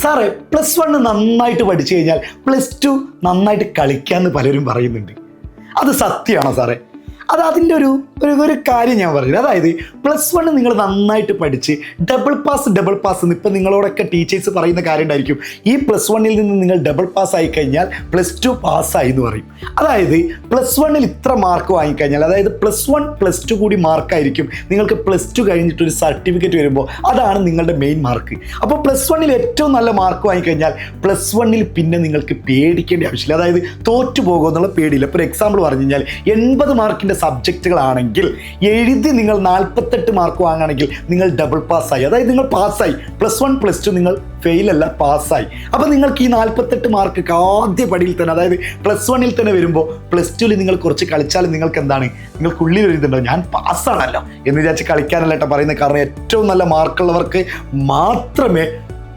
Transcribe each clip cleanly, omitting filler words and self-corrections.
സാറേ +1 നന്നായിട്ട് പഠിച്ചു കഴിഞ്ഞാൽ +2 നന്നായിട്ട് കളിക്കാമെന്ന് പലരും പറയുന്നുണ്ട്. അത് സത്യമാണോ സാറേ? അതിൻ്റെ ഒരു കാര്യം ഞാൻ പറയുന്നത്, അതായത് +1 നിങ്ങൾ നന്നായിട്ട് പഠിച്ച് ഡബിൾ പാസ് എന്ന് ഇപ്പം നിങ്ങളോടൊക്കെ ടീച്ചേഴ്സ് പറയുന്ന കാര്യം ഉണ്ടായിരിക്കും. ഈ +1 നിന്ന് നിങ്ങൾ ഡബിൾ പാസ് ആയി കഴിഞ്ഞാൽ +2 പാസ്സായി എന്ന് പറയും. അതായത് +1 ഇത്ര മാർക്ക് വാങ്ങിക്കഴിഞ്ഞാൽ, അതായത് +1 +2 കൂടി മാർക്കായിരിക്കും നിങ്ങൾക്ക് +2 കഴിഞ്ഞിട്ടൊരു സർട്ടിഫിക്കറ്റ് വരുമ്പോൾ അതാണ് നിങ്ങളുടെ മെയിൻ മാർക്ക്. അപ്പോൾ +1 ഏറ്റവും നല്ല മാർക്ക് വാങ്ങിക്കഴിഞ്ഞാൽ +1 പിന്നെ നിങ്ങൾക്ക് പേടിക്കേണ്ട ആവശ്യമില്ല. അതായത് തോറ്റു പോകുമെന്നുള്ള പേടിയില്ല. ഇപ്പോൾ ഒരു എക്സാമ്പിൾ പറഞ്ഞു കഴിഞ്ഞാൽ 80 മാർക്കിൻ്റെ സബ്ജക്റ്റുകളാണെങ്കിൽ എഴുതി നിങ്ങൾ 48 മാർക്ക് വാങ്ങുകയാണെങ്കിൽ നിങ്ങൾ ഡബിൾ പാസ്സായി. അതായത് നിങ്ങൾ പാസ്സായി. +1 +2 നിങ്ങൾ ഫെയിലല്ല, പാസ്സായി. അപ്പോൾ നിങ്ങൾക്ക് ഈ 48 മാർക്ക് ആദ്യ പടിയിൽ തന്നെ, അതായത് +1 തന്നെ വരുമ്പോൾ +2 നിങ്ങൾ കുറച്ച് കളിച്ചാലും നിങ്ങൾക്ക് എന്താണ്, നിങ്ങൾക്കുള്ളിൽ ഒരു ഇതുണ്ടോ, ഞാൻ പാസ്സാണല്ലോ എന്ന് വിചാരിച്ച് കളിക്കാനല്ല കേട്ടോ പറയുന്നത്. കാരണം ഏറ്റവും നല്ല മാർക്കുള്ളവർക്ക് മാത്രമേ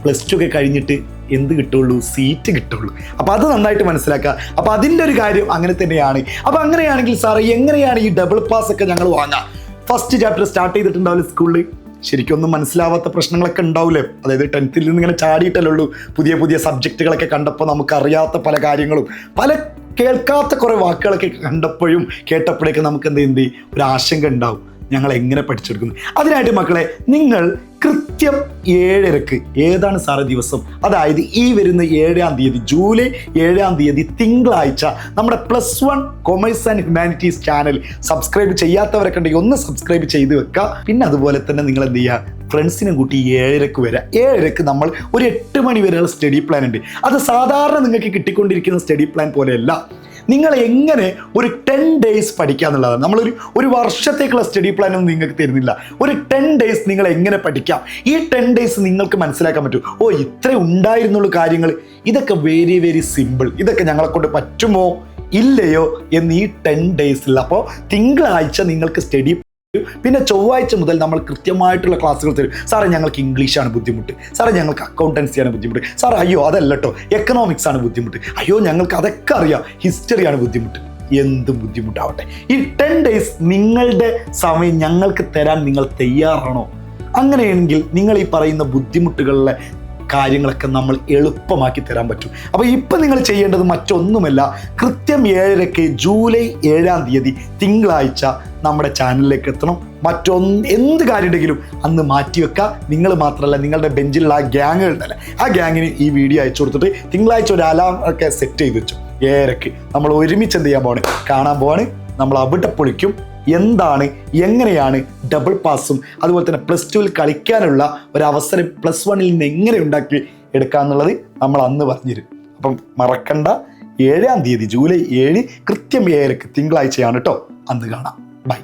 +2 ഒക്കെ കഴിഞ്ഞിട്ട് എന്ത് കിട്ടുള്ളൂ, സീറ്റ് കിട്ടുള്ളൂ. അപ്പോൾ അത് നന്നായിട്ട് മനസ്സിലാക്കുക. അപ്പോൾ അതിൻ്റെ ഒരു കാര്യം അങ്ങനെ തന്നെയാണ്. അപ്പോൾ അങ്ങനെയാണെങ്കിൽ സാറേ എങ്ങനെയാണ് ഈ ഡബിൾ പാസ് ഒക്കെ ഞങ്ങൾ വാങ്ങാം? ഫസ്റ്റ് ചാപ്റ്റർ സ്റ്റാർട്ട് ചെയ്തിട്ടുണ്ടാവില്ല സ്കൂളിൽ, ശരിക്കും ഒന്നും മനസ്സിലാവാത്ത പ്രശ്നങ്ങളൊക്കെ ഉണ്ടാവില്ലേ? അതായത് 10th നിന്ന് ഇങ്ങനെ ചാടിയിട്ടല്ലേ ഉള്ളൂ. പുതിയ സബ്ജക്റ്റുകളൊക്കെ കണ്ടപ്പോൾ നമുക്കറിയാത്ത പല കാര്യങ്ങളും, പല കേൾക്കാത്ത കുറേ വാക്കുകളൊക്കെ കണ്ടപ്പോഴും കേട്ടപ്പോഴേക്കും നമുക്ക് എന്ത് ഒരു ആശങ്ക ഉണ്ടാവും, ഞങ്ങൾ എങ്ങനെ പഠിച്ചെടുക്കുന്നു. അതിനായിട്ട് മക്കളെ നിങ്ങൾ കൃത്യം 7:30 ഏതാണ് സാറ് ദിവസം, അതായത് ഈ വരുന്ന 7-ാം തീയതി, ജൂലൈ 7-ാം തീയതി തിങ്കളാഴ്ച നമ്മുടെ +1 commerce and humanities channel subscribe ചെയ്യാത്തവരൊക്കെ ഉണ്ടെങ്കിൽ ഒന്ന് സബ്സ്ക്രൈബ് ചെയ്ത് വെക്കുക. പിന്നെ അതുപോലെ തന്നെ നിങ്ങൾ എന്ത് ചെയ്യുക, ഫ്രണ്ട്സിനെ കൂട്ടി 7:30 വരാം. 7:30 നമ്മൾ ഒരു 8 മണി വരെയുള്ള സ്റ്റഡി പ്ലാൻ ഉണ്ട്. അത് സാധാരണ നിങ്ങൾക്ക് കിട്ടിക്കൊണ്ടിരിക്കുന്ന സ്റ്റഡി പ്ലാൻ പോലെയല്ല. നിങ്ങൾ എങ്ങനെ ഒരു 10 days പഠിക്കുക എന്നുള്ളതാണ്. നമ്മളൊരു വർഷത്തേക്കുള്ള സ്റ്റഡി പ്ലാൻ ഒന്നും നിങ്ങൾക്ക് തരുന്നില്ല. ഒരു 10 days നിങ്ങൾ എങ്ങനെ പഠിക്കാം, ഈ 10 days നിങ്ങൾക്ക് മനസ്സിലാക്കാൻ പറ്റും. ഇത്രേ ഉണ്ടായിരുന്നുള്ളൂ കാര്യങ്ങൾ, ഇതൊക്കെ വെരി വെരി സിമ്പിൾ, ഇതൊക്കെ ഞങ്ങളെ കൊണ്ട് പറ്റുമോ ഇല്ലയോ എന്ന് ഈ 10 days. അപ്പോൾ തിങ്കളാഴ്ച നിങ്ങൾക്ക് സ്റ്റഡി, പിന്നെ ചൊവ്വാഴ്ച മുതൽ നമ്മൾ കൃത്യമായിട്ടുള്ള ക്ലാസ്സുകൾ തരും. സാറേ ഞങ്ങൾക്ക് ഇംഗ്ലീഷാണ് ബുദ്ധിമുട്ട്, സാറേ ഞങ്ങൾക്ക് അക്കൗണ്ടൻസിയാണ് ബുദ്ധിമുട്ട്, സാറേ അയ്യോ അതല്ല കേട്ടോ എക്കണോമിക്സ് ആണ് ബുദ്ധിമുട്ട്, അയ്യോ ഞങ്ങൾക്ക് അതൊക്കെ അറിയാം ഹിസ്റ്ററിയാണ് ബുദ്ധിമുട്ട്. എന്ത് ബുദ്ധിമുട്ടാവട്ടെ, ഈ 10 days നിങ്ങളുടെ സമയം ഞങ്ങൾക്ക് തരാൻ നിങ്ങൾ തയ്യാറാണോ? അങ്ങനെയാണെങ്കിൽ നിങ്ങൾ ഈ പറയുന്ന ബുദ്ധിമുട്ടുകളിലെ കാര്യങ്ങളൊക്കെ നമ്മൾ എളുപ്പമാക്കി തരാൻ പറ്റും. അപ്പോൾ ഇപ്പം നിങ്ങൾ ചെയ്യേണ്ടത് മറ്റൊന്നുമല്ല, കൃത്യം 7:30 ജൂലൈ 7-ാം തീയതി തിങ്കളാഴ്ച നമ്മുടെ ചാനലിലേക്ക് എത്തണം. എന്ത് കാര്യം ഉണ്ടെങ്കിലും അന്ന് മാറ്റിവെക്കുക. നിങ്ങൾ മാത്രമല്ല, നിങ്ങളുടെ ബെഞ്ചിലുള്ള ആ ഗ്യാങ് ഉണ്ടല്ലേ, ആ ഗ്യാങ്ങിന് ഈ വീഡിയോ അയച്ചു കൊടുത്തിട്ട് തിങ്കളാഴ്ച ഒരു അലാം ഒക്കെ സെറ്റ് ചെയ്ത് വെച്ചു. 7:30 നമ്മൾ ഒരുമിച്ച് എന്ത് ചെയ്യാൻ പോവാണ്, കാണാൻ പോവാണ്. നമ്മൾ അവിടെ പൊളിക്കും. എന്താണ്, എങ്ങനെയാണ് ഡബിൾ പാസും അതുപോലെ തന്നെ +2 കളിക്കാനുള്ള ഒരു അവസരം +1 നിന്ന് എങ്ങനെ ഉണ്ടാക്കി എടുക്കാന്നുള്ളത് നമ്മൾ അന്ന് പറഞ്ഞുതരും. അപ്പം മറക്കണ്ട, 7-ാം തീയതി ജൂലൈ 7 കൃത്യം 7:30 തിങ്കളാഴ്ചയാണ് കേട്ടോ. അന്ന് കാണാം. ബൈ.